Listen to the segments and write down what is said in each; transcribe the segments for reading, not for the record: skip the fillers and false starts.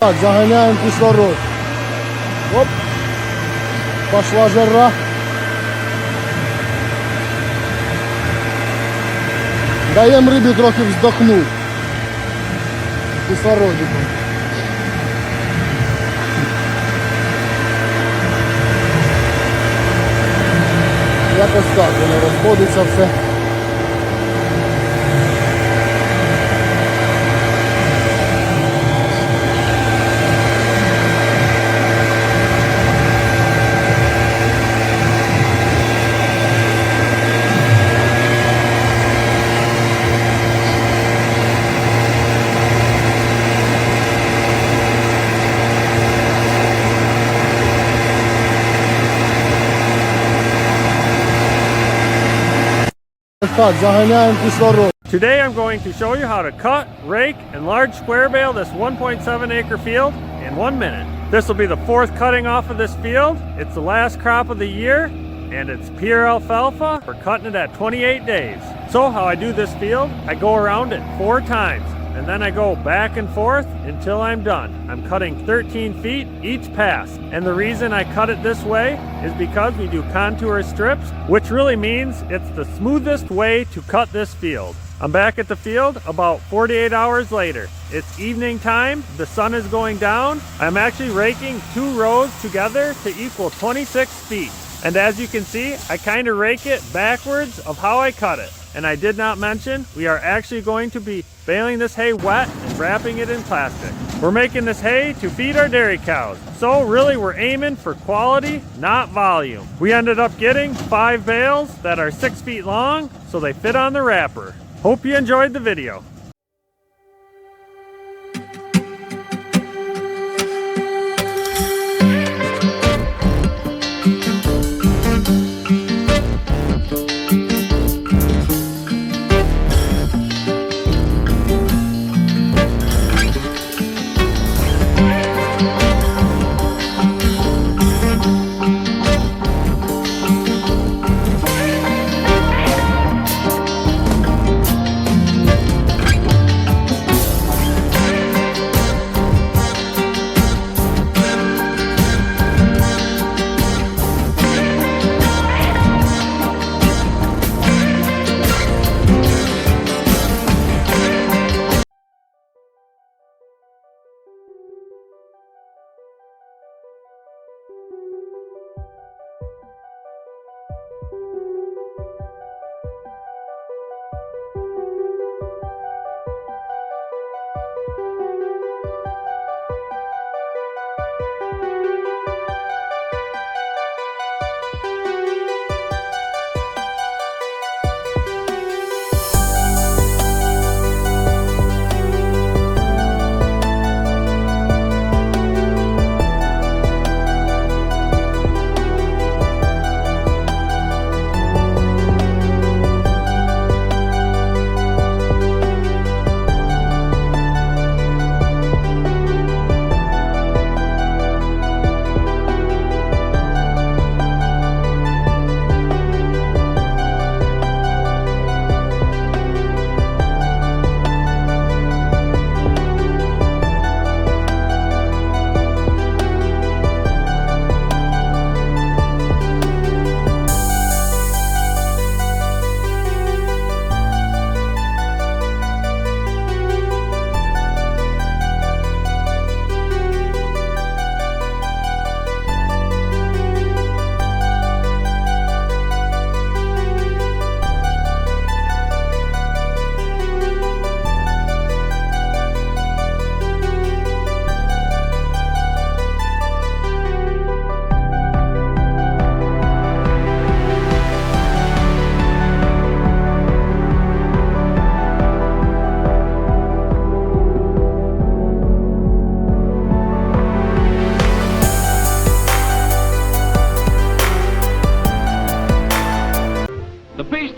Так, загоняем кислород. Оп. Пошла жара. Даем рыбе трохи вздохнуть кислородиком. Якось так воно розходиться все. Так, загоняем кислород. Today I'm going to show you how to cut, rake, and large square bale this 1.7 acre field in 1 minute. This will be the 4th cutting off of this field. It's the last crop of the year, and it's pure alfalfa. We're cutting it at 28 days. So how I do this field, I go around it 4 times, and then I go back and forth until I'm done. I'm cutting 13 feet each pass. And the reason I cut it this way is because we do contour strips, which really means it's the smoothest way to cut this field. I'm back at the field about 48 hours later. It's evening time, the sun is going down. I'm actually raking 2 rows together to equal 26 feet. And as you can see, I kind of rake it backwards of how I cut it. And I did not mention, we are actually going to be baling this hay wet and wrapping it in plastic. We're making this hay to feed our dairy cows. So really we're aiming for quality, not volume. We ended up getting 5 bales that are 6 feet long, so they fit on the wrapper. Hope you enjoyed the video.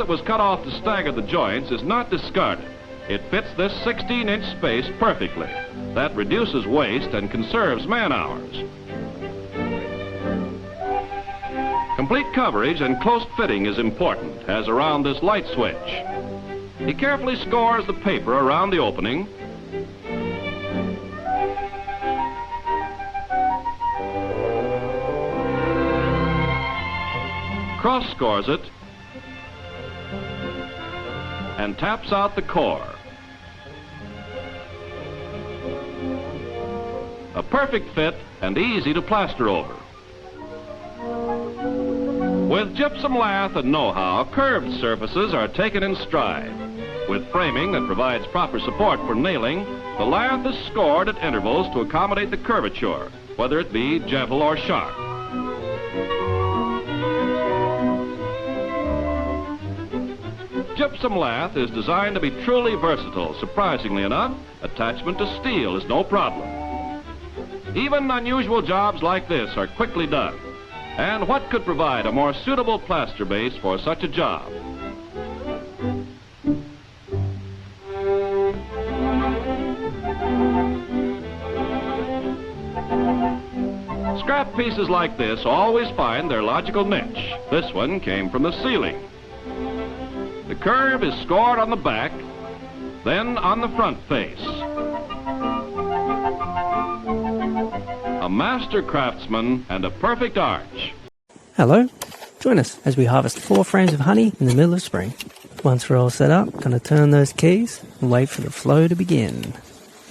that was cut off to stagger the joints is not discarded. It fits this 16-inch space perfectly. That reduces waste and conserves man-hours. Complete coverage and close fitting is important, as around this light switch. He carefully scores the paper around the opening cross scores it, and taps out the core. A perfect fit and easy to plaster over. With gypsum lath and know-how, curved surfaces are taken in stride. With framing that provides proper support for nailing, the lath is scored at intervals to accommodate the curvature, whether it be gentle or sharp. Gypsum lath is designed to be truly versatile. Surprisingly enough, attachment to steel is no problem. Even unusual jobs like this are quickly done. And what could provide a more suitable plaster base for such a job? Scrap pieces like this always find their logical niche. This one came from the ceiling. The curve is scored on the back, then on the front face. A master craftsman and a perfect arch. Hello, join us as we harvest 4 frames of honey in the middle of spring. Once we're all set up, gonna turn those keys and wait for the flow to begin.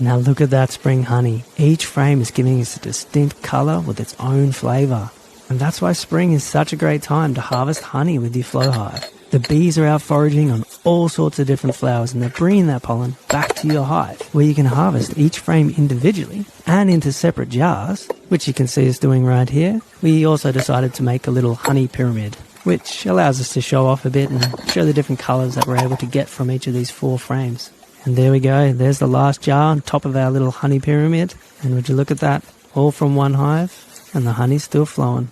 Now look at that spring honey. Each frame is giving us a distinct colour with its own flavour. And that's why spring is such a great time to harvest honey with your flow hive. The bees are out foraging on all sorts of different flowers and they're bringing that pollen back to your hive, where you can harvest each frame individually and into separate jars, which you can see us doing right here. We also decided to make a little honey pyramid, which allows us to show off a bit and show the different colours that we're able to get from each of these 4 frames. And there we go, there's the last jar on top of our little honey pyramid. And would you look at that, all from one hive, and the honey's still flowing.